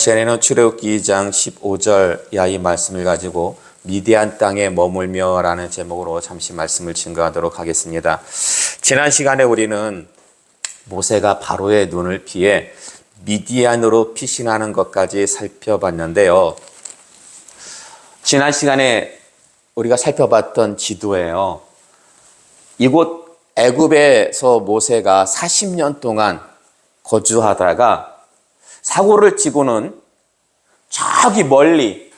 전에는 출애굽기 2장 15절 이하의 말씀을 가지고 미디안 땅에 머물며 라는 제목으로 잠시 말씀을 증거하도록 하겠습니다. 지난 시간에 우리는 모세가 바로의 눈을 피해 미디안으로 피신하는 것까지 살펴봤는데요. 지난 시간에 우리가 살펴봤던 지도예요. 이곳 애굽에서 모세가 40년 동안 거주하다가 사고를 치고는 저기 멀리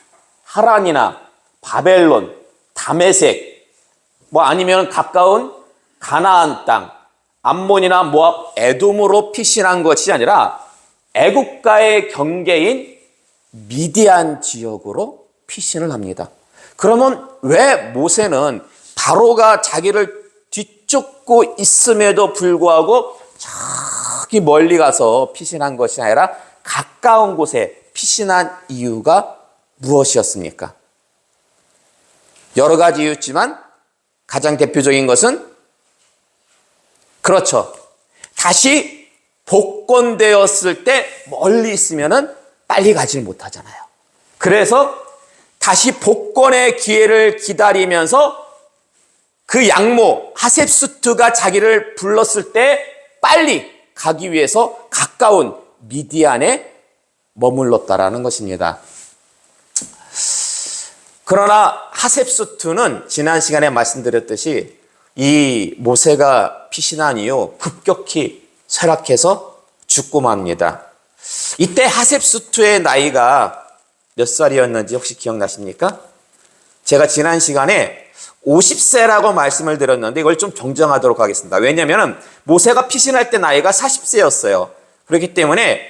하란이나 바벨론, 다메섹, 아니면 가까운 가나안 땅, 암몬이나 모압, 에돔으로 피신한 것이 아니라 애국가의 경계인 미디안 지역으로 피신을 합니다. 그러면 왜 모세는 바로가 자기를 뒤쫓고 있음에도 불구하고 저기 멀리 가서 피신한 것이 아니라 가까운 곳에 피신한 이유가 무엇이었습니까? 여러 가지 이유지만 가장 대표적인 것은 그렇죠. 다시 복권되었을 때 멀리 있으면 빨리 가지를 못하잖아요. 그래서 다시 복권의 기회를 기다리면서 그 양모 하셉수트가 자기를 불렀을 때 빨리 가기 위해서 가까운 미디안에 머물렀다라는 것입니다. 그러나 하셉수트는 지난 시간에 말씀드렸듯이 이 모세가 피신한 이후 급격히 쇠락해서 죽고 맙니다. 이때 하셉수트의 나이가 몇 살이었는지 혹시 기억나십니까? 제가 지난 시간에 50세라고 말씀을 드렸는데 이걸 좀 정정하도록 하겠습니다. 왜냐하면 모세가 피신할 때 나이가 40세였어요. 그렇기 때문에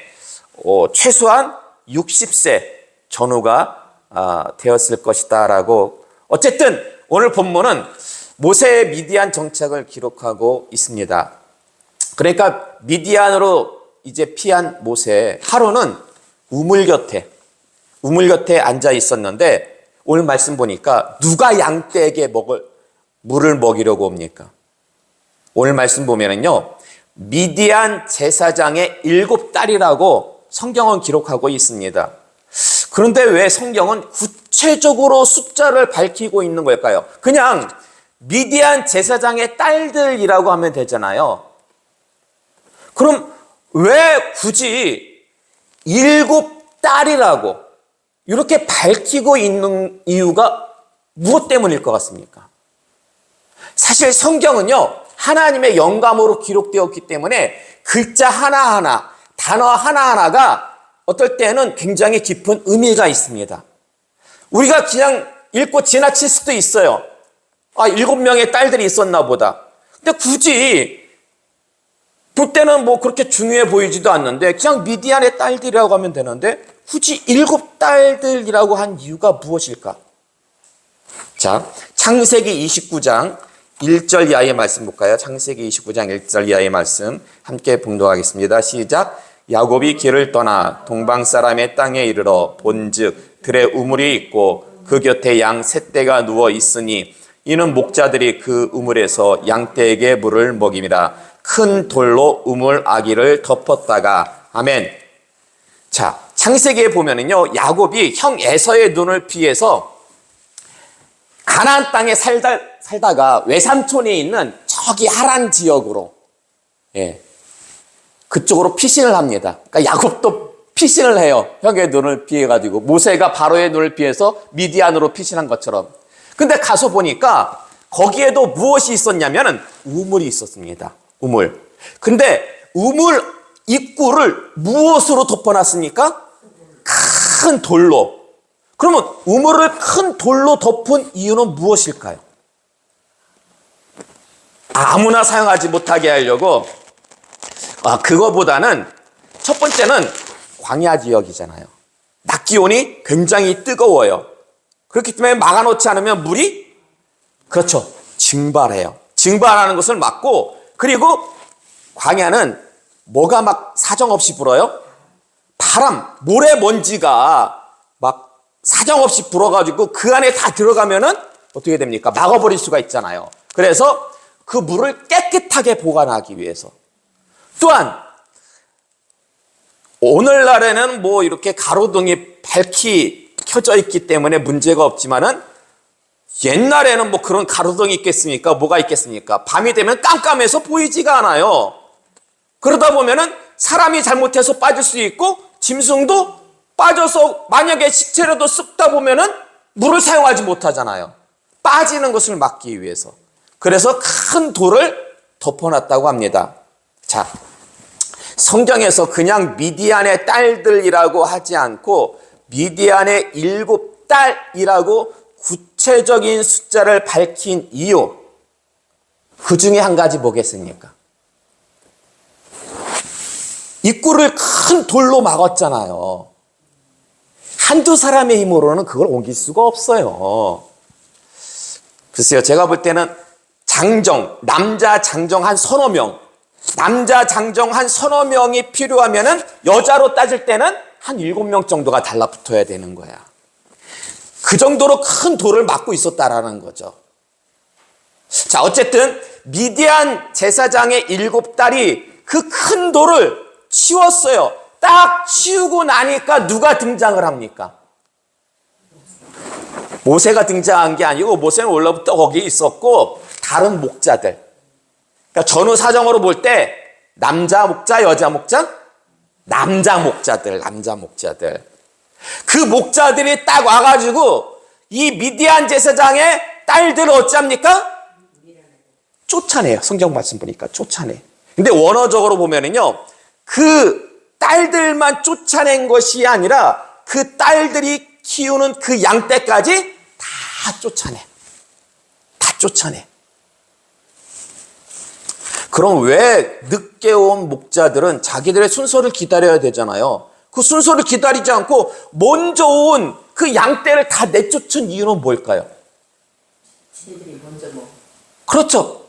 최소한 60세 전후가 되었을 것이다 라고. 어쨌든 오늘 본문은 모세의 미디안 정착을 기록하고 있습니다. 그러니까 미디안으로 이제 피한 모세, 하루는 우물 곁에 앉아 있었는데 오늘 말씀 보니까 누가 양떼에게 물을 먹이려고 옵니까? 오늘 말씀 보면은요, 미디안 제사장의 7딸이라고 성경은 기록하고 있습니다. 그런데 왜 성경은 구체적으로 숫자를 밝히고 있는 걸까요? 그냥 미디안 제사장의 딸들이라고 하면 되잖아요. 그럼 왜 굳이 7딸이라고 이렇게 밝히고 있는 이유가 무엇 때문일 것 같습니까? 사실 성경은요, 하나님의 영감으로 기록되었기 때문에 글자 하나하나, 단어 하나하나가 어떨 때는 굉장히 깊은 의미가 있습니다. 우리가 그냥 읽고 지나칠 수도 있어요. 7명의 딸들이 있었나 보다. 근데 굳이 볼 때는 그렇게 중요해 보이지도 않는데 그냥 미디안의 딸들이라고 하면 되는데 굳이 7딸들이라고 한 이유가 무엇일까? 자, 창세기 29장 1절 이하의 말씀 볼까요? 창세기 29장 1절 이하의 말씀 함께 봉독하겠습니다. 시작. 야곱이 길을 떠나 동방 사람의 땅에 이르러 본즉 들에 우물이 있고 그 곁에 양 셋대가 누워 있으니 이는 목자들이 그 우물에서 양떼에게 물을 먹임이라. 큰 돌로 우물 아기를 덮었다가. 아멘. 자, 창세기에 보면은요, 야곱이 형 에서의 눈을 피해서 가나안 땅에 살다가 외삼촌이 있는 저기 하란 지역으로, 그쪽으로 피신을 합니다. 그러니까 야곱도 피신을 해요. 형의 눈을 피해가지고. 모세가 바로의 눈을 피해서 미디안으로 피신한 것처럼. 근데 가서 보니까 거기에도 무엇이 있었냐면은 우물이 있었습니다. 우물. 근데 우물 입구를 무엇으로 덮어놨습니까? 큰 돌로. 그러면 우물을 큰 돌로 덮은 이유는 무엇일까요? 아무나 사용하지 못하게 하려고. 그거보다는 첫 번째는 광야 지역이잖아요. 낮 기온이 굉장히 뜨거워요. 그렇기 때문에 막아놓지 않으면 물이, 그렇죠, 증발해요. 증발하는 것을 막고, 그리고 광야는 뭐가 막 사정없이 불어요? 바람, 모래먼지가 막 사정없이 불어가지고 그 안에 다 들어가면은 어떻게 됩니까? 막아버릴 수가 있잖아요. 그래서 그 물을 깨끗하게 보관하기 위해서. 또한 오늘날에는 뭐 이렇게 가로등이 밝히 켜져 있기 때문에 문제가 없지만은 옛날에는 뭐 그런 가로등이 있겠습니까? 뭐가 있겠습니까? 밤이 되면 깜깜해서 보이지가 않아요. 그러다 보면은 사람이 잘못해서 빠질 수 있고 짐승도 빠져서 만약에 시체라도 습다 보면은 물을 사용하지 못하잖아요. 빠지는 것을 막기 위해서. 그래서 큰 돌을 덮어놨다고 합니다. 자, 성경에서 그냥 미디안의 딸들이라고 하지 않고 미디안의 7딸이라고 구체적인 숫자를 밝힌 이유, 그 중에 한 가지 뭐겠습니까? 입구를 큰 돌로 막았잖아요. 한두 사람의 힘으로는 그걸 옮길 수가 없어요. 글쎄요, 제가 볼 때는 남자 장정 한 서너 명, 남자 장정 한 서너 명이 필요하면은 여자로 따질 때는 한 7명 정도가 달라붙어야 되는 거야. 그 정도로 큰 돌을 막고 있었다라는 거죠. 자, 어쨌든 미디안 제사장의 7딸이 그 큰 돌을 치웠어요. 딱 치우고 나니까 누가 등장을 합니까? 모세가 등장한 게 아니고 모세는 원래부터 거기 있었고 다른 목자들. 그러니까 전후 사정으로 볼 때 남자 목자, 여자 목자? 남자 목자들. 그 목자들이 딱 와가지고 이 미디안 제사장의 딸들을 어찌합니까? 쫓아내요. 성경 말씀 보니까 쫓아내. 근데 원어적으로 보면은요, 그 딸들만 쫓아낸 것이 아니라 그 딸들이 키우는 그 양떼까지 다 쫓아내. 그럼 왜 늦게 온 목자들은 자기들의 순서를 기다려야 되잖아요. 그 순서를 기다리지 않고 먼저 온 그 양떼를 다 내쫓은 이유는 뭘까요? 지들이 먼저 뭐. 그렇죠.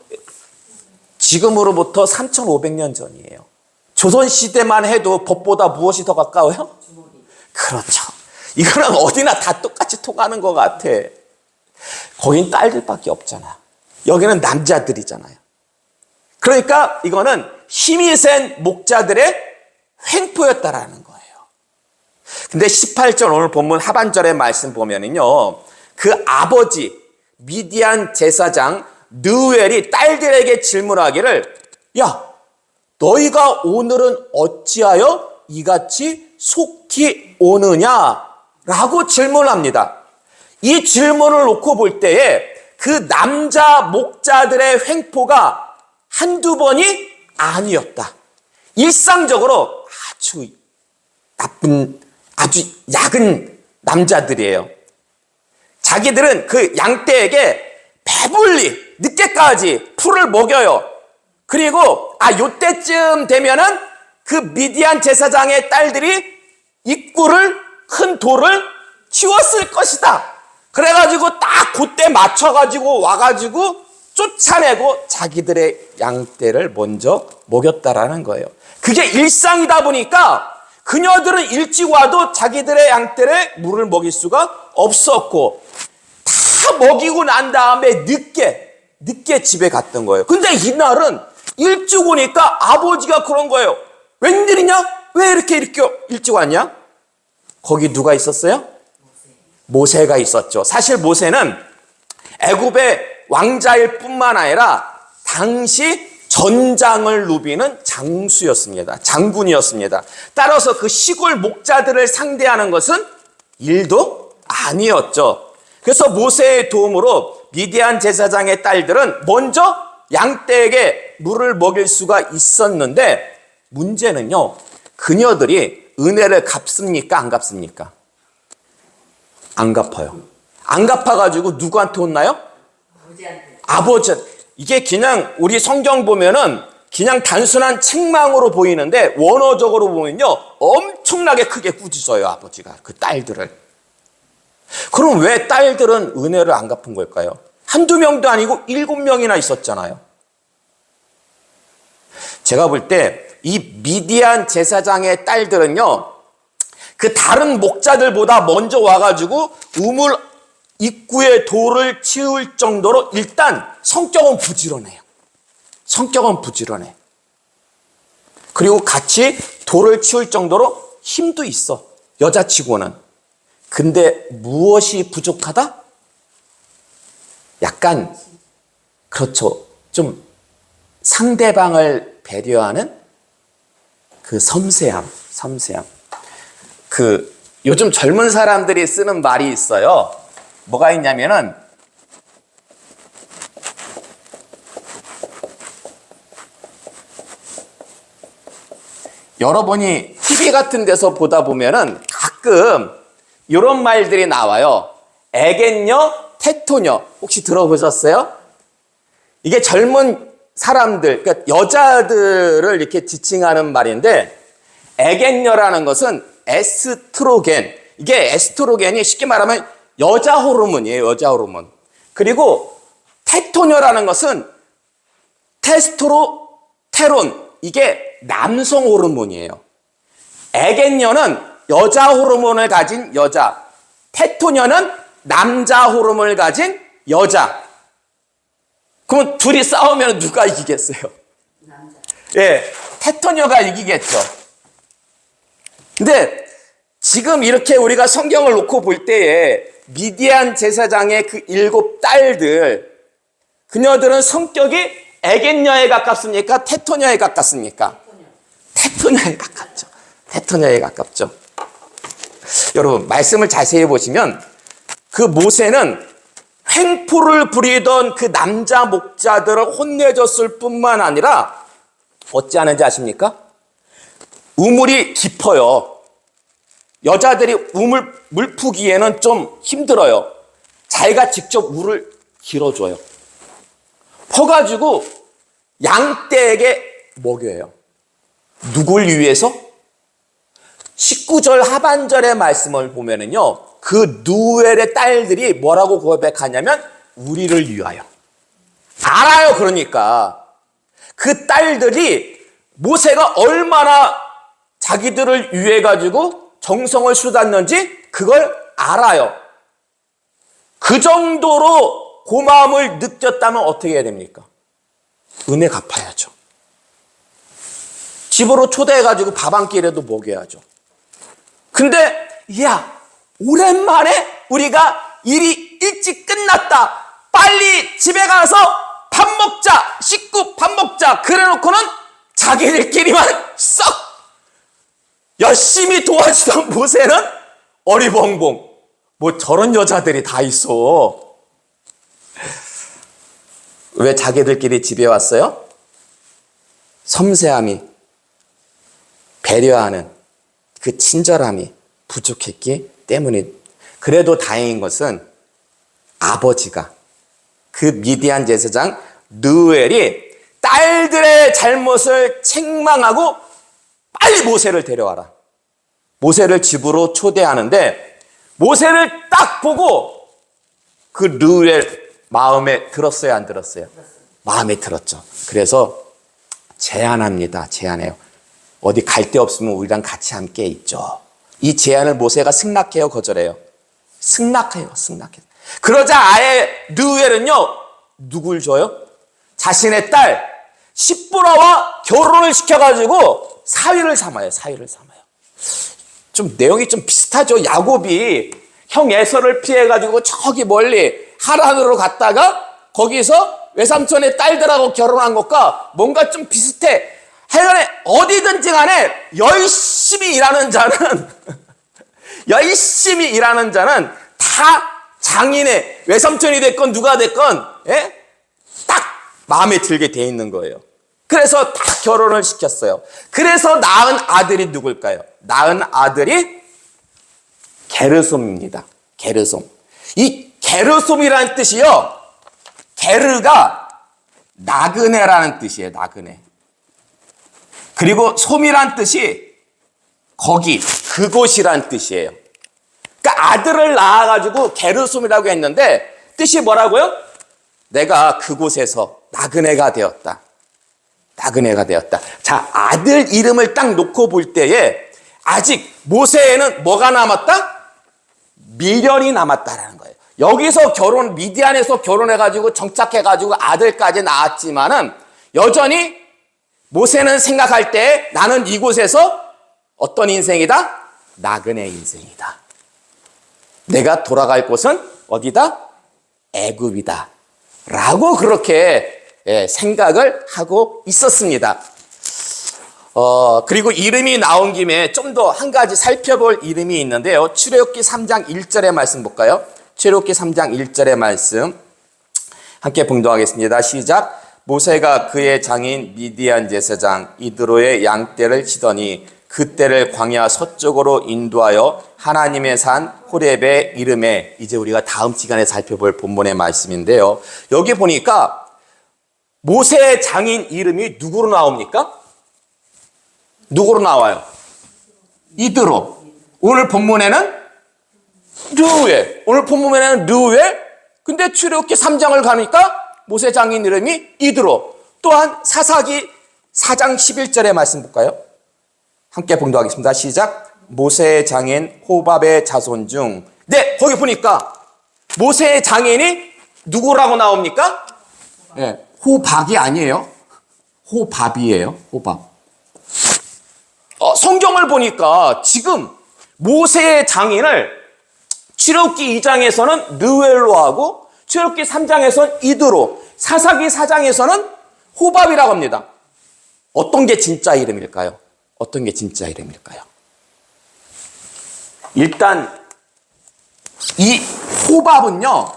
지금으로부터 3,500년 전이에요. 조선시대만 해도 법보다 무엇이 더 가까워요? 주머니. 그렇죠. 이거는 어디나 다 똑같이 통하는 것 같아. 거긴 딸들밖에 없잖아. 여기는 남자들이잖아요. 그러니까 이거는 힘이 센 목자들의 횡포였다라는 거예요. 근데 18절 오늘 본문 하반절의 말씀 보면은요, 그 아버지 미디안 제사장 느웰이 딸들에게 질문하기를, 야, 너희가 오늘은 어찌하여 이같이 속히 오느냐라고 질문합니다. 이 질문을 놓고 볼 때에 그 남자 목자들의 횡포가 한두 번이 아니었다. 일상적으로 아주 나쁜, 아주 약은 남자들이에요. 자기들은 그 양떼에게 배불리 늦게까지 풀을 먹여요. 그리고 요때쯤 되면은 그 미디안 제사장의 딸들이 입구를, 큰 돌을 치웠을 것이다. 그래가지고 딱 그때 맞춰가지고 와가지고 쫓아내고 자기들의 양떼를 먼저 먹였다라는 거예요. 그게 일상이다 보니까 그녀들은 일찍 와도 자기들의 양떼를 물을 먹일 수가 없었고 다 먹이고 난 다음에 늦게 집에 갔던 거예요. 근데 이날은 일찍 오니까 아버지가 그런 거예요. 웬일이냐? 왜 이렇게 일찍 왔냐? 거기 누가 있었어요? 모세가 있었죠. 사실 모세는 애굽의 왕자일 뿐만 아니라 당시 전장을 누비는 장군이었습니다. 따라서 그 시골 목자들을 상대하는 것은 일도 아니었죠. 그래서 모세의 도움으로 미디안 제사장의 딸들은 먼저 양떼에게 물을 먹일 수가 있었는데 문제는요, 그녀들이 은혜를 갚습니까? 안 갚습니까? 안 갚아요. 안 갚아가지고 누구한테 혼나요? 아버지한테. 이게 그냥 우리 성경 보면은 그냥 단순한 책망으로 보이는데 원어적으로 보면요, 엄청나게 크게 꾸짖어요, 아버지가 그 딸들을. 그럼 왜 딸들은 은혜를 안 갚은 걸까요? 한두 명도 아니고 7명이나 있었잖아요. 제가 볼 때 이 미디안 제사장의 딸들은요, 그 다른 목자들보다 먼저 와가지고 우물 입구에 돌을 치울 정도로 일단 성격은 부지런해. 그리고 같이 돌을 치울 정도로 힘도 있어. 여자치고는. 근데 무엇이 부족하다? 약간 그렇죠. 좀 상대방을 배려하는 그 섬세함. 그 요즘 젊은 사람들이 쓰는 말이 있어요. 뭐가 있냐면은 여러분이 TV 같은 데서 보다 보면은 가끔 이런 말들이 나와요. 애견녀, 테토녀. 혹시 들어보셨어요? 이게 젊은 사람들, 그러니까 여자들을 이렇게 지칭하는 말인데, 애견녀라는 것은 에스트로겐. 이게 에스트로겐이 쉽게 말하면 여자 호르몬이에요. 여자 호르몬. 그리고 테토녀라는 것은 테스토스테론. 이게 남성 호르몬이에요. 애견녀는 여자 호르몬을 가진 여자. 테토녀는 남자 호르몬을 가진 여자. 그럼 둘이 싸우면 누가 이기겠어요? 남자. 예, 테토녀가 이기겠죠. 근데 지금 이렇게 우리가 성경을 놓고 볼 때에 미디안 제사장의 그 7 딸들, 그녀들은 성격이 애견녀에 가깝습니까? 테토녀에 가깝습니까? 테토녀에 가깝죠. 테토녀에 가깝죠. 여러분, 말씀을 자세히 보시면 그 모세는 횡포를 부리던 그 남자 목자들을 혼내줬을 뿐만 아니라 어찌하는지 아십니까? 우물이 깊어요. 여자들이 물 푸기에는 좀 힘들어요. 자기가 직접 물을 길어줘요. 퍼가지고 양떼에게 먹여요. 누굴 위해서? 19절 하반절의 말씀을 보면은요, 그 누엘의 딸들이 뭐라고 고백하냐면 우리를 위하여. 알아요. 그러니까 그 딸들이 모세가 얼마나 자기들을 위해 가지고 정성을 쏟았는지 그걸 알아요. 그 정도로 고마움을 느꼈다면 어떻게 해야 됩니까? 은혜 갚아야죠. 집으로 초대해가지고 밥 한 끼라도 먹여야죠. 근데 야, 오랜만에 우리가 일이 일찍 끝났다. 빨리 집에 가서 밥 먹자. 식구 밥 먹자. 그래놓고는 자기들끼리만 썩 열심히 도와주던 모세는 어리벙벙. 뭐 저런 여자들이 다 있어. 왜 자기들끼리 집에 왔어요? 섬세함이, 배려하는 그 친절함이 부족했기 때문에. 그래도 다행인 것은 아버지가, 그 미디안 제사장 느엘이 딸들의 잘못을 책망하고 빨리 모세를 데려와라. 모세를 집으로 초대하는데 모세를 딱 보고 그 느엘 마음에 들었어요, 안 들었어요? 마음에 들었죠. 그래서 제안합니다. 제안해요. 어디 갈 데 없으면 우리랑 같이 함께 있죠. 이 제안을 모세가 승낙해요, 거절해요? 승낙해요. 그러자 아예 느엘은요, 누굴 줘요? 자신의 딸 십부라와 결혼을 시켜가지고 사위를 삼아요. 좀 내용이 좀 비슷하죠. 야곱이 형 에서를 피해가지고 저기 멀리 하란으로 갔다가 거기서 외삼촌의 딸들하고 결혼한 것과 뭔가 좀 비슷해. 하여간에 어디든지 간에 열심히 일하는 자는 다 장인의 외삼촌이 됐건 누가 됐건 딱 마음에 들게 돼 있는 거예요. 그래서 딱 결혼을 시켰어요. 그래서 낳은 아들이 누굴까요? 낳은 아들이 게르솜입니다. 게르솜. 이 게르솜이라는 뜻이요, 게르가 나그네라는 뜻이에요. 나그네. 그리고 솜이란 뜻이 거기, 그곳이란 뜻이에요. 그러니까 아들을 낳아가지고 게르솜이라고 했는데 뜻이 뭐라고요? 내가 그곳에서 나그네가 되었다. 자, 아들 이름을 딱 놓고 볼 때에 아직 모세에는 뭐가 남았다? 미련이 남았다라는 거예요. 여기서 미디안에서 결혼해가지고 정착해가지고 아들까지 낳았지만은 여전히 모세는 생각할 때 나는 이곳에서 어떤 인생이다? 나그네 인생이다. 내가 돌아갈 곳은 어디다? 애굽이다. 라고 그렇게 생각을 하고 있었습니다. 그리고 이름이 나온 김에 좀 더 한 가지 살펴볼 이름이 있는데요. 출애굽기 3장 1절의 말씀 볼까요? 출애굽기 3장 1절의 말씀 함께 봉독하겠습니다. 시작. 모세가 그의 장인 미디안 제사장 이드로의 양떼를 치더니 그떼를 광야 서쪽으로 인도하여 하나님의 산 호렙의 이름에, 이제 우리가 다음 시간에 살펴볼 본문의 말씀인데요. 여기 보니까 모세의 장인 이름이 누구로 나옵니까? 누구로 나와요? 이드로. 오늘 본문에는 르우엘. 오늘 본문에는 르우엘. 근데 출애굽기 3장을 가니까 모세 장인 이름이 이드로. 또한 사사기 4장 11절의 말씀 볼까요? 함께 봉독하겠습니다. 시작. 모세의 장인 호밥의 자손 중, 네, 거기 보니까 모세의 장인이 누구라고 나옵니까? 네, 호박이 아니에요. 호밥이에요. 호밥. 성경을 보니까 지금 모세의 장인을 출애굽기 2장에서는 르웰로 하고 출애굽기 3장에서는 이드로, 사사기 4장에서는 호밥이라고 합니다. 어떤 게 진짜 이름일까요? 어떤 게 진짜 이름일까요? 일단 이 호밥은요,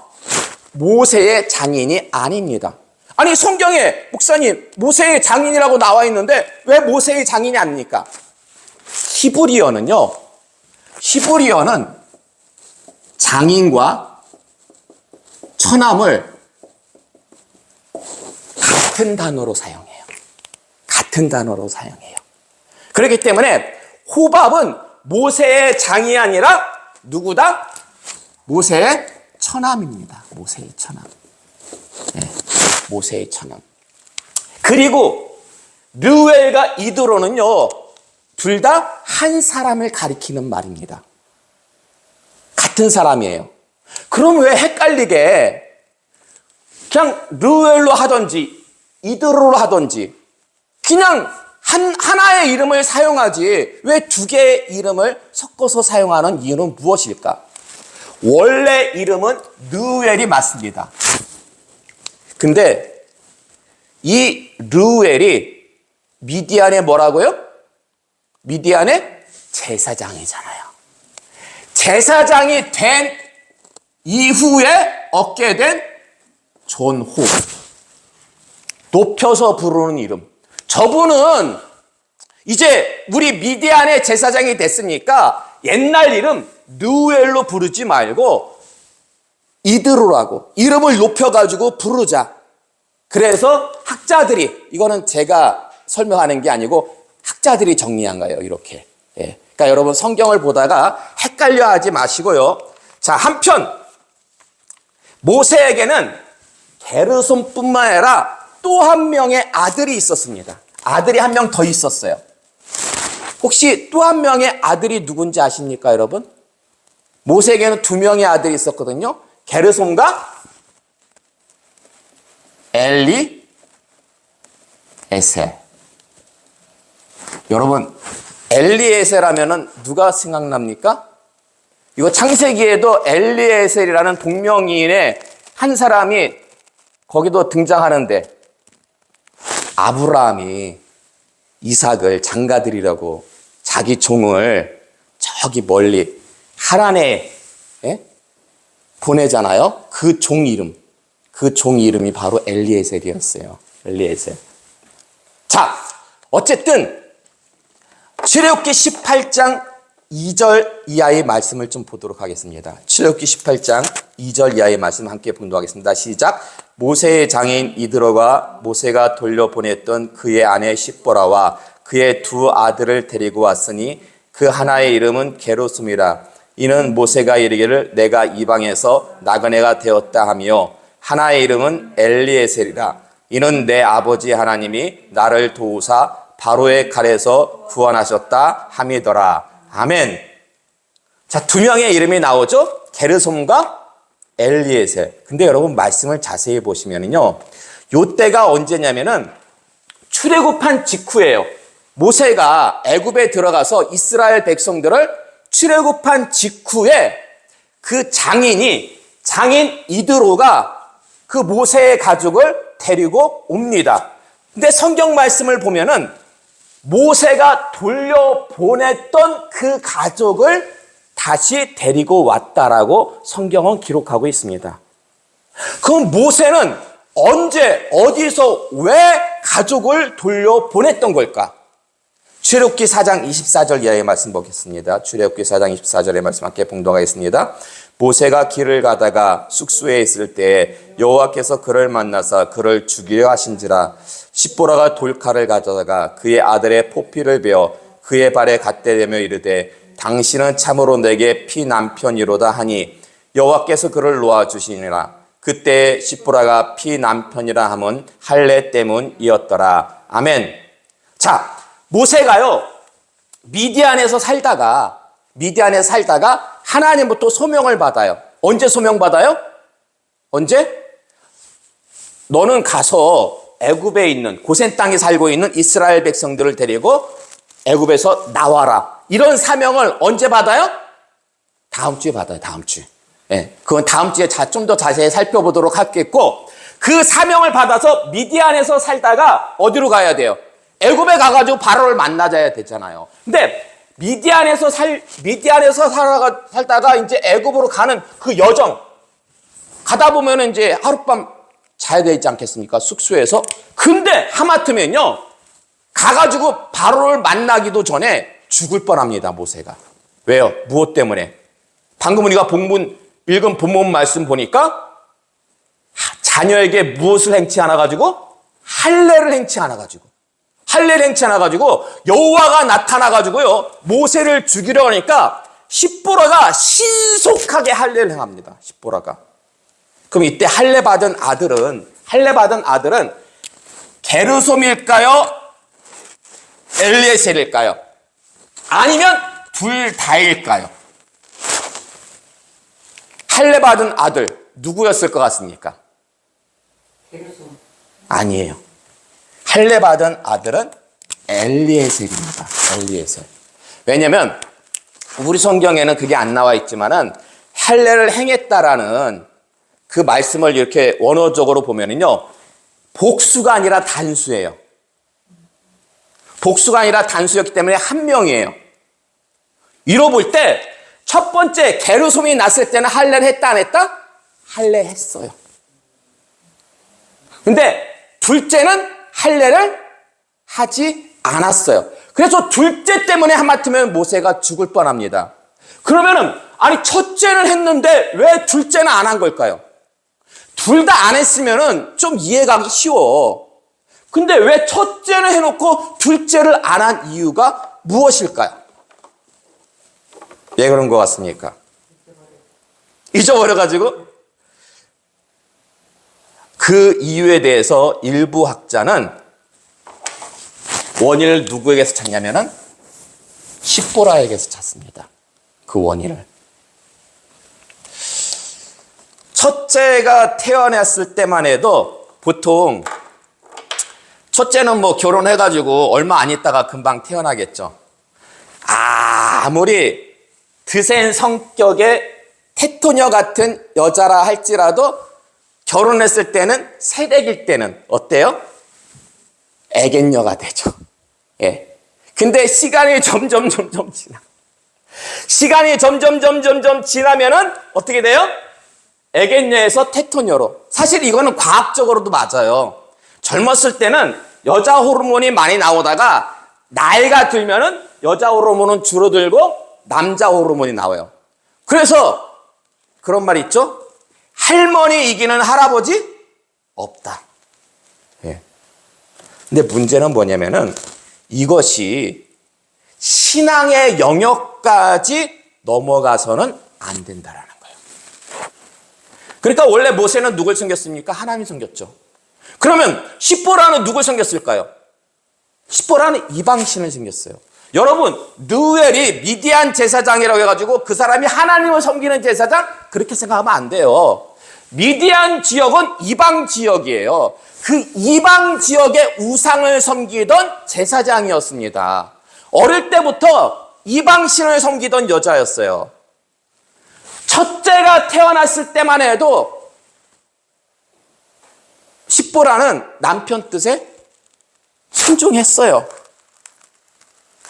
모세의 장인이 아닙니다. 아니, 성경에 목사님 모세의 장인이라고 나와 있는데 왜 모세의 장인이 아닙니까? 히브리어는요, 히브리어는 장인과 처남을 같은 단어로 사용해요. 같은 단어로 사용해요. 그렇기 때문에 호밥은 모세의 장이 아니라 누구다? 모세의 처남입니다. 모세의 처남. 네, 모세의 처남. 그리고 르웰과 이드로는요, 둘 다 한 사람을 가리키는 말입니다. 같은 사람이에요. 그럼 왜 헷갈리게 그냥 르웰로 하든지 이드로로 하든지 그냥 하나의 이름을 사용하지 왜 두 개의 이름을 섞어서 사용하는 이유는 무엇일까? 원래 이름은 르웰이 맞습니다. 근데 이 르웰이 미디안의 뭐라고요? 미디안의 제사장이잖아요. 제사장이 된 이후에 얻게 된 존호. 높여서 부르는 이름. 저분은 이제 우리 미디안의 제사장이 됐으니까 옛날 이름 르웰로 부르지 말고 이드로라고 이름을 높여가지고 부르자. 그래서 학자들이, 이거는 제가 설명하는 게 아니고 학자들이 정리한 거예요. 이렇게. 예. 그러니까 여러분 성경을 보다가 헷갈려 하지 마시고요. 자, 한편 모세에게는 게르솜뿐만 아니라 또 한 명의 아들이 있었습니다. 아들이 한 명 더 있었어요. 혹시 또 한 명의 아들이 누군지 아십니까, 여러분? 모세에게는 두 명의 아들이 있었거든요. 게르솜과 엘리에셀. 여러분, 엘리에셀 하면은 누가 생각납니까? 이거 창세기에도 엘리에셀이라는 동명이인의 한 사람이 거기도 등장하는데, 아브라함이 이삭을 장가들이라고 자기 종을 저기 멀리 하란에 보내잖아요. 그 종 이름이 바로 엘리에셀이었어요. 엘리에셀. 자, 어쨌든 출애굽기 18장 2절 이하의 말씀을 좀 보도록 하겠습니다. 출애굽기 18장 2절 이하의 말씀 함께 봉독하겠습니다. 시작. 모세의 장인 이드로가 모세가 돌려보냈던 그의 아내 십보라와 그의 두 아들을 데리고 왔으니 그 하나의 이름은 게르솜이라. 이는 모세가 이르기를 내가 이방에서 나그네가 되었다 하며, 하나의 이름은 엘리에셀이라. 이는 내 아버지 하나님이 나를 도우사 바로의 칼에서 구원하셨다 함이더라. 아멘. 자, 두 명의 이름이 나오죠? 게르솜과 엘리에셀. 근데 여러분 말씀을 자세히 보시면요, 요 때가 언제냐면은 출애굽한 직후예요. 모세가 애굽에 들어가서 이스라엘 백성들을 출애굽한 직후에 그 장인 이드로가 그 모세의 가족을 데리고 옵니다. 근데 성경 말씀을 보면은 모세가 돌려보냈던 그 가족을 다시 데리고 왔다라고 성경은 기록하고 있습니다. 그럼 모세는 언제, 어디서, 왜 가족을 돌려보냈던 걸까? 출애굽기 4장 24절 이하의 말씀 보겠습니다. 출애굽기 4장 24절의 말씀 함께 봉독하겠습니다. 모세가 길을 가다가 숙소에 있을 때에 여호와께서 그를 만나사 그를 죽이려 하신지라. 십보라가 돌칼을 가져다가 그의 아들의 포피를 베어 그의 발에 갓대대며 이르되 당신은 참으로 내게 피남편이로다 하니 여호와께서 그를 놓아주시니라. 그때 십보라가 피남편이라 함은 할례 때문이었더라. 아멘. 자, 모세가요 미디안에서 살다가 하나님부터 소명을 받아요. 언제 소명 받아요? 언제? 너는 가서 애굽에 있는 고센 땅에 살고 있는 이스라엘 백성들을 데리고 애굽에서 나와라. 이런 사명을 언제 받아요? 다음 주에 받아요. 다음 주에. 예, 그건 다음 주에 좀 더 자세히 살펴보도록 하겠고, 그 사명을 받아서 미디안에서 살다가 어디로 가야 돼요? 애굽에 가가지고 바로를 만나자야 되잖아요. 근데 미디안에서 살다가 이제 애굽으로 가는 그 여정 가다 보면 이제 하룻밤 자야 되지 않겠습니까? 숙소에서. 근데 하마터면요 가가지고 바로를 만나기도 전에 죽을 뻔합니다. 모세가. 왜요? 무엇 때문에? 방금 우리가 읽은 본문 말씀 보니까 자녀에게 무엇을 행치 않아 가지고 할례를 행치 않아 가지고 여호와가 나타나 가지고요 모세를 죽이려 하니까 십보라가 신속하게 할례를 행합니다. 십보라가. 그럼 이때 할례 받은 아들은 게르솜일까요? 엘리에셀일까요? 아니면 둘 다일까요? 할례 받은 아들 누구였을 것 같습니까? 게르솜. 아니에요. 할례 받은 아들은 엘리에셀입니다. 엘리에셀. 왜냐하면 우리 성경에는 그게 안 나와 있지만은 할례를 행했다라는 그 말씀을 이렇게 원어적으로 보면은요 복수가 아니라 단수예요. 복수가 아니라 단수였기 때문에 한 명이에요. 이로 볼 때 첫 번째 게르솜이 났을 때는 할례를 했다 안 했다? 할례했어요. 근데 둘째는 할례를 하지 않았어요. 그래서 둘째 때문에 하마터면 모세가 죽을 뻔합니다. 그러면은 아니 첫째는 했는데 왜 둘째는 안 한 걸까요? 둘 다 안 했으면은 좀 이해가기 쉬워. 근데 왜 첫째는 해놓고 둘째를 안 한 이유가 무엇일까요? 왜 그런 것 같습니까? 잊어버려가지고? 그 이유에 대해서 일부 학자는 원인을 누구에게서 찾냐면은 십보라에게서 찾습니다. 그 원인을. 첫째가 태어났을 때만 해도 보통 첫째는 뭐 결혼해가지고 얼마 안 있다가 금방 태어나겠죠. 아무리 드센 성격의 테토녀 같은 여자라 할지라도 결혼했을 때는 새댁일 때는 어때요? 애견녀가 되죠. 예. 근데 시간이 점점 지나면은 어떻게 돼요? 애견녀에서 테토녀로. 사실 이거는 과학적으로도 맞아요. 젊었을 때는 여자 호르몬이 많이 나오다가 나이가 들면은 여자 호르몬은 줄어들고 남자 호르몬이 나와요. 그래서 그런 말 있죠? 할머니 이기는 할아버지 없다. 예. 근데 문제는 뭐냐면은 이것이 신앙의 영역까지 넘어가서는 안 된다라는 거예요. 그러니까 원래 모세는 누굴 섬겼습니까? 하나님이 섬겼죠. 그러면 십보라는 누굴 섬겼을까요? 십보라는 이방신을 섬겼어요. 여러분, 느웰이 미디안 제사장이라고 해가지고 그 사람이 하나님을 섬기는 제사장 그렇게 생각하면 안 돼요. 미디안 지역은 이방 지역이에요. 그 이방 지역의 우상을 섬기던 제사장이었습니다. 어릴 때부터 이방 신을 섬기던 여자였어요. 첫째가 태어났을 때만 해도 십보라는 남편 뜻에 순종했어요.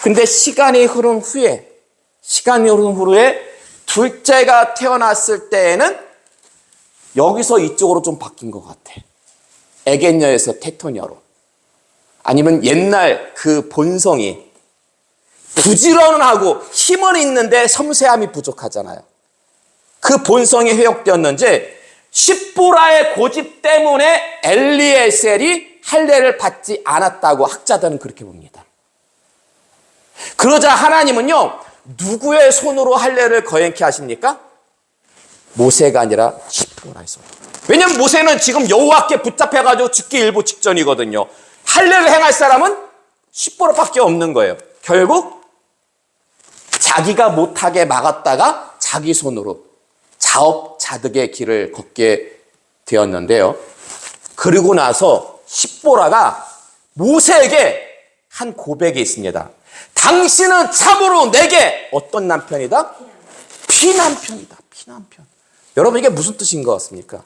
근데 시간이 흐른 후에 둘째가 태어났을 때에는 여기서 이쪽으로 좀 바뀐 것 같아. 에겐녀에서 테토녀로. 아니면 옛날 그 본성이 부지런은 하고 힘은 있는데 섬세함이 부족하잖아요. 그 본성이 회복되었는지 십보라의 고집 때문에 엘리에셀이 할례를 받지 않았다고 학자들은 그렇게 봅니다. 그러자 하나님은요, 누구의 손으로 할례를 거행케 하십니까? 모세가 아니라 십보라의 손. 왜냐하면 모세는 지금 여호와께 붙잡혀가지고 죽기 일보 직전이거든요. 할례를 행할 사람은 십보라밖에 없는 거예요. 결국 자기가 못하게 막았다가 자기 손으로 자업자득의 길을 걷게 되었는데요. 그리고 나서 십보라가 모세에게 한 고백이 있습니다. 당신은 참으로 내게 어떤 남편이다? 피남편이다. 피남편. 여러분, 이게 무슨 뜻인 것 같습니까?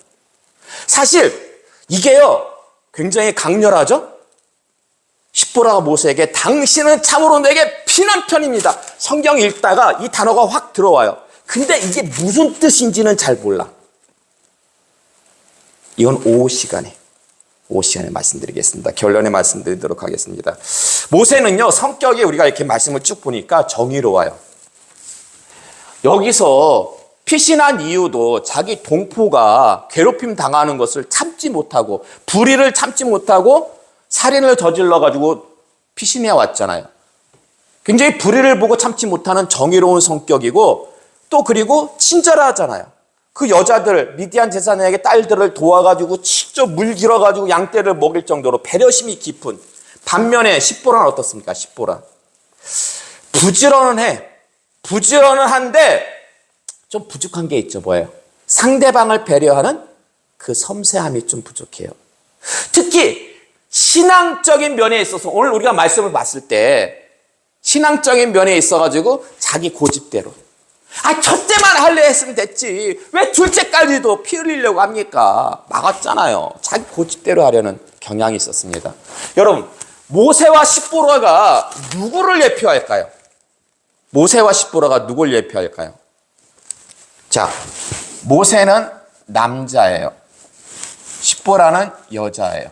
사실 이게요, 굉장히 강렬하죠? 십보라가 모세에게 당신은 참으로 내게 피남편입니다. 성경 읽다가 이 단어가 확 들어와요. 근데 이게 무슨 뜻인지는 잘 몰라. 이건 오후 시간에 말씀드리겠습니다. 결론에 말씀드리도록 하겠습니다. 모세는요, 성격이 우리가 이렇게 말씀을 쭉 보니까 정의로워요. 여기서 피신한 이유도 자기 동포가 괴롭힘 당하는 것을 참지 못하고, 불의를 참지 못하고 살인을 저질러가지고 피신해 왔잖아요. 굉장히 불의를 보고 참지 못하는 정의로운 성격이고, 또 그리고 친절하잖아요. 그 여자들, 미디안 제사장에게 딸들을 도와가지고 직접 물 길어가지고 양떼를 먹일 정도로 배려심이 깊은. 반면에 십보라는 어떻습니까? 십보라 부지런은 해. 부지런은 한데 좀 부족한 게 있죠. 뭐예요? 상대방을 배려하는 그 섬세함이 좀 부족해요. 특히 신앙적인 면에 있어서 오늘 우리가 말씀을 봤을 때 신앙적인 면에 있어가지고 자기 고집대로, 첫째만 할래 했으면 됐지 왜 둘째까지도 피 흘리려고 합니까? 막았잖아요. 자기 고집대로 하려는 경향이 있었습니다. 여러분, 모세와 십보라가 누구를 예표할까요? 모세와 십보라가 누굴 예표할까요? 자, 모세는 남자예요. 십보라는 여자예요.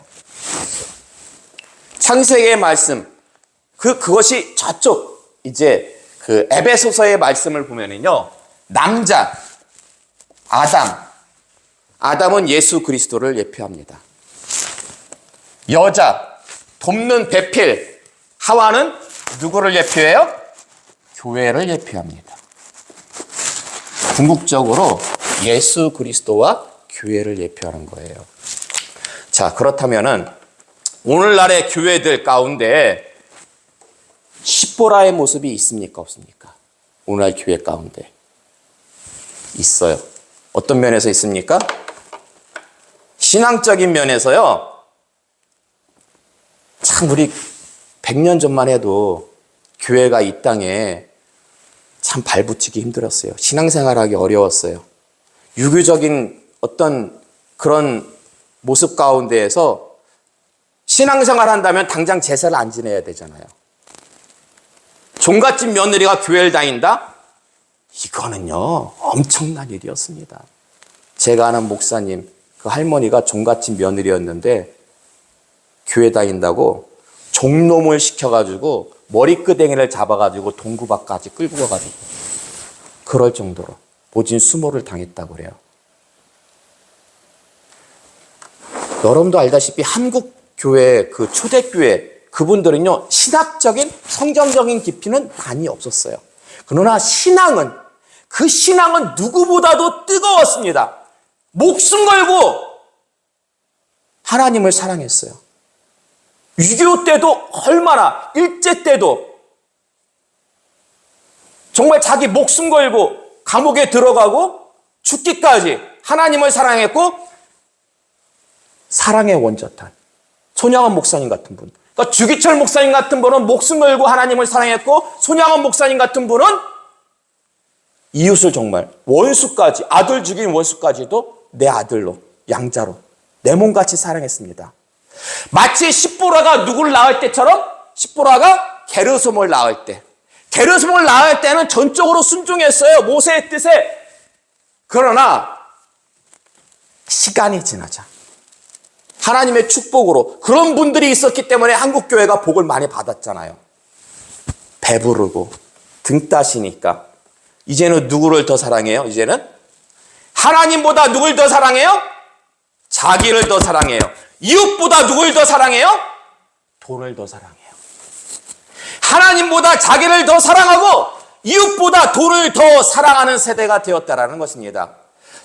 창세기의 말씀, 그것이 저쪽 이제 그 에베소서의 말씀을 보면은요, 남자 아담은 예수 그리스도를 예표합니다. 여자 돕는 배필 하와는 누구를 예표해요? 교회를 예표합니다. 궁극적으로 예수 그리스도와 교회를 예표하는 거예요. 자, 그렇다면은 오늘날의 교회들 가운데 십보라의 모습이 있습니까? 없습니까? 오늘날 교회 가운데 있어요. 어떤 면에서 있습니까? 신앙적인 면에서요. 참 우리 100년 전만 해도 교회가 이 땅에 참 발붙이기 힘들었어요. 신앙생활하기 어려웠어요. 유교적인 어떤 그런 모습 가운데에서 신앙생활 한다면 당장 제사를 안 지내야 되잖아요. 종갓집 며느리가 교회를 다닌다? 이거는요, 엄청난 일이었습니다. 제가 아는 목사님, 그 할머니가 종갓집 며느리였는데 교회 다닌다고 종놈을 시켜가지고 머리끄댕이를 잡아가지고 동구밭까지 끌고 가가지고 그럴 정도로 모진 수모를 당했다고 그래요. 여러분도 알다시피 한국 교회, 그 초대교회, 그분들은요, 신학적인, 성경적인 깊이는 많이 없었어요. 그러나 그 신앙은 누구보다도 뜨거웠습니다. 목숨 걸고 하나님을 사랑했어요. 6.25 때도 얼마나, 일제 때도 정말 자기 목숨 걸고 감옥에 들어가고 죽기까지 하나님을 사랑했고 사랑의 원자탄 손양원 목사님 같은 분, 그러니까 주기철 목사님 같은 분은 목숨 걸고 하나님을 사랑했고 손양원 목사님 같은 분은 이웃을 정말 원수까지, 아들 죽인 원수까지도 내 아들로, 양자로, 내 몸같이 사랑했습니다. 마치 십보라가 누구를 낳을 때처럼 십보라가 게르솜을 낳을 때, 게르솜을 낳을 때는 전적으로 순종했어요, 모세의 뜻에. 그러나 시간이 지나자 하나님의 축복으로 그런 분들이 있었기 때문에 한국교회가 복을 많이 받았잖아요. 배부르고 등 따시니까 이제는 누구를 더 사랑해요? 이제는 하나님보다 누굴 더 사랑해요? 자기를 더 사랑해요. 이웃보다 누굴 더 사랑해요? 돈을 더 사랑해요. 하나님보다 자기를 더 사랑하고 이웃보다 돈을 더 사랑하는 세대가 되었다라는 것입니다.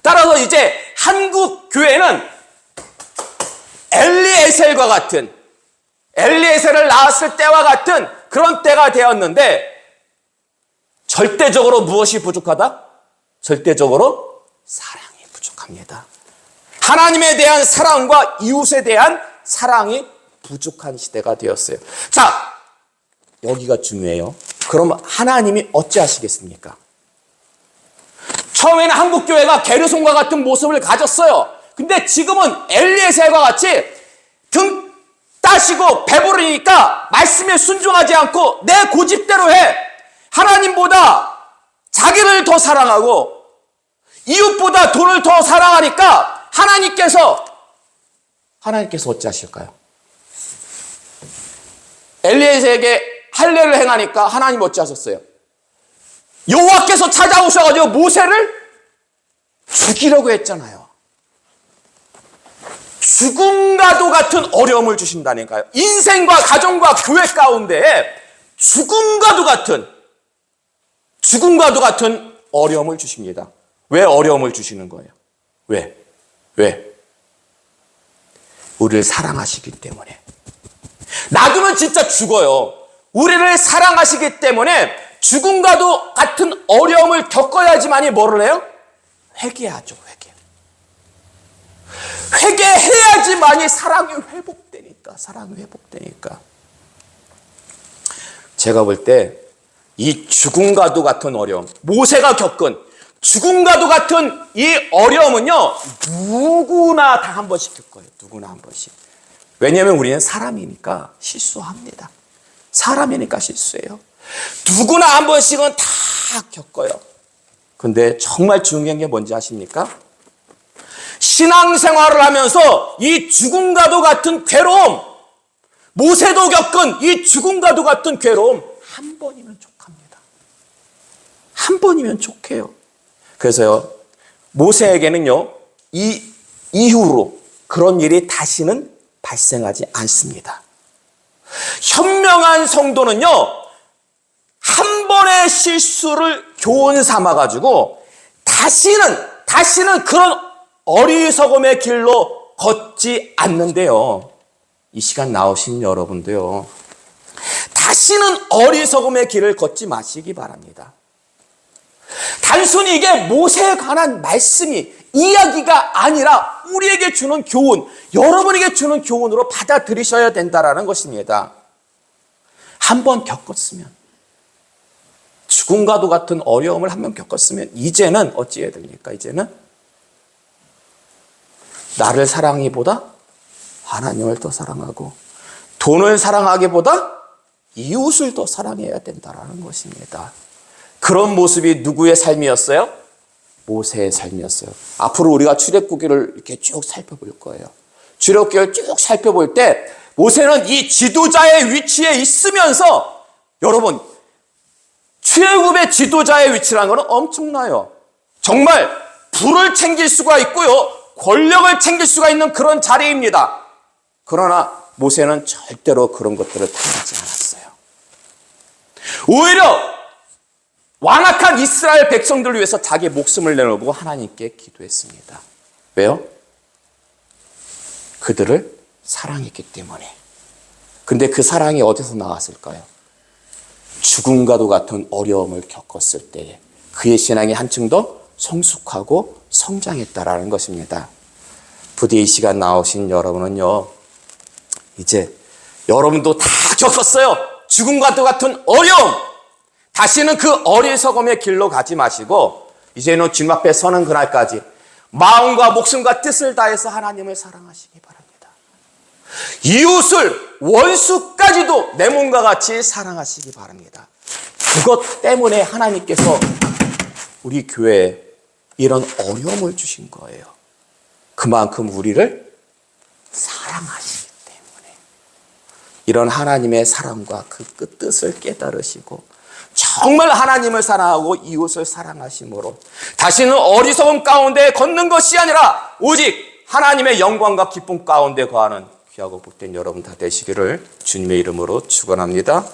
따라서 이제 한국 교회는 엘리에셀과 같은, 엘리에셀을 낳았을 때와 같은 그런 때가 되었는데, 절대적으로 무엇이 부족하다? 절대적으로 사랑이 부족합니다. 하나님에 대한 사랑과 이웃에 대한 사랑이 부족한 시대가 되었어요. 자, 여기가 중요해요. 그럼 하나님이 어찌하시겠습니까? 처음에는 한국교회가 게르솜과 같은 모습을 가졌어요. 근데 지금은 엘리에셀과 같이 등 따시고 배부르니까 말씀에 순종하지 않고 내 고집대로 해. 하나님보다 자기를 더 사랑하고 이웃보다 돈을 더 사랑하니까 하나님께서 어찌하실까요? 엘리에셀에게 할례를 행하니까 하나님 어찌하셨어요? 여호와께서 찾아오셔가지고 모세를 죽이려고 했잖아요. 죽음과도 같은 어려움을 주신다니까요. 인생과 가정과 교회 가운데 죽음과도 같은 어려움을 주십니다. 왜 어려움을 주시는 거예요? 왜? 우리를 사랑하시기 때문에. 놔두면 진짜 죽어요. 우리를 사랑하시기 때문에 죽음과도 같은 어려움을 겪어야지만이 뭐를 해요? 회개하죠, 회개. 회개해야지만이 사랑이 회복되니까. 제가 볼 때 이 죽음과도 같은 어려움, 모세가 겪은 죽음과도 같은 이 어려움은요, 누구나 다 한 번씩 겪어요. 누구나 한 번씩. 왜냐하면 우리는 사람이니까 실수합니다. 사람이니까 실수해요. 누구나 한 번씩은 다 겪어요. 근데 정말 중요한 게 뭔지 아십니까? 신앙생활을 하면서 이 죽음과도 같은 괴로움, 모세도 겪은 이 죽음과도 같은 괴로움 한 번이면 족합니다. 한 번이면 족해요. 그래서요, 모세에게는요, 이 이후로 그런 일이 다시는 발생하지 않습니다. 현명한 성도는요, 한 번의 실수를 교훈 삼아가지고 다시는 그런 어리석음의 길로 걷지 않는데요. 이 시간 나오신 여러분도요, 다시는 어리석음의 길을 걷지 마시기 바랍니다. 단순히 이게 모세에 관한 말씀이 이야기가 아니라 우리에게 주는 교훈, 여러분에게 주는 교훈으로 받아들이셔야 된다는 것입니다. 한 번 겪었으면, 죽음과도 같은 어려움을 한 번 겪었으면 이제는 어찌해야 됩니까? 이제는 나를 사랑하기보다 하나님을 더 사랑하고 돈을 사랑하기보다 이웃을 더 사랑해야 된다는 것입니다. 그런 모습이 누구의 삶이었어요? 모세의 삶이었어요. 앞으로 우리가 출애굽기를 이렇게 쭉 살펴볼 거예요. 출애굽기를 쭉 살펴볼 때 모세는 이 지도자의 위치에 있으면서, 여러분, 출애굽의 지도자의 위치라는 건 엄청나요. 정말 부를 챙길 수가 있고요, 권력을 챙길 수가 있는 그런 자리입니다. 그러나 모세는 절대로 그런 것들을 당하지 않았어요. 오히려 완악한 이스라엘 백성들을 위해서 자기 목숨을 내놓고 하나님께 기도했습니다. 왜요? 그들을 사랑했기 때문에. 근데 그 사랑이 어디서 나왔을까요? 죽음과도 같은 어려움을 겪었을 때에 그의 신앙이 한층 더 성숙하고 성장했다라는 것입니다. 부디 이 시간 나오신 여러분은요, 이제 여러분도 다 겪었어요. 죽음과도 같은 어려움. 다시는 그 어리석음의 길로 가지 마시고 이제는 주님 앞에 서는 그날까지 마음과 목숨과 뜻을 다해서 하나님을 사랑하시기 바랍니다. 이웃을 원수까지도 내 몸과 같이 사랑하시기 바랍니다. 그것 때문에 하나님께서 우리 교회에 이런 어려움을 주신 거예요. 그만큼 우리를 사랑하시기 때문에. 이런 하나님의 사랑과 그 뜻을 깨달으시고 정말 하나님을 사랑하고 이웃을 사랑하심으로 다시는 어리석음 가운데 걷는 것이 아니라 오직 하나님의 영광과 기쁨 가운데 거하는 귀하고 복된 여러분 다 되시기를 주님의 이름으로 축원합니다.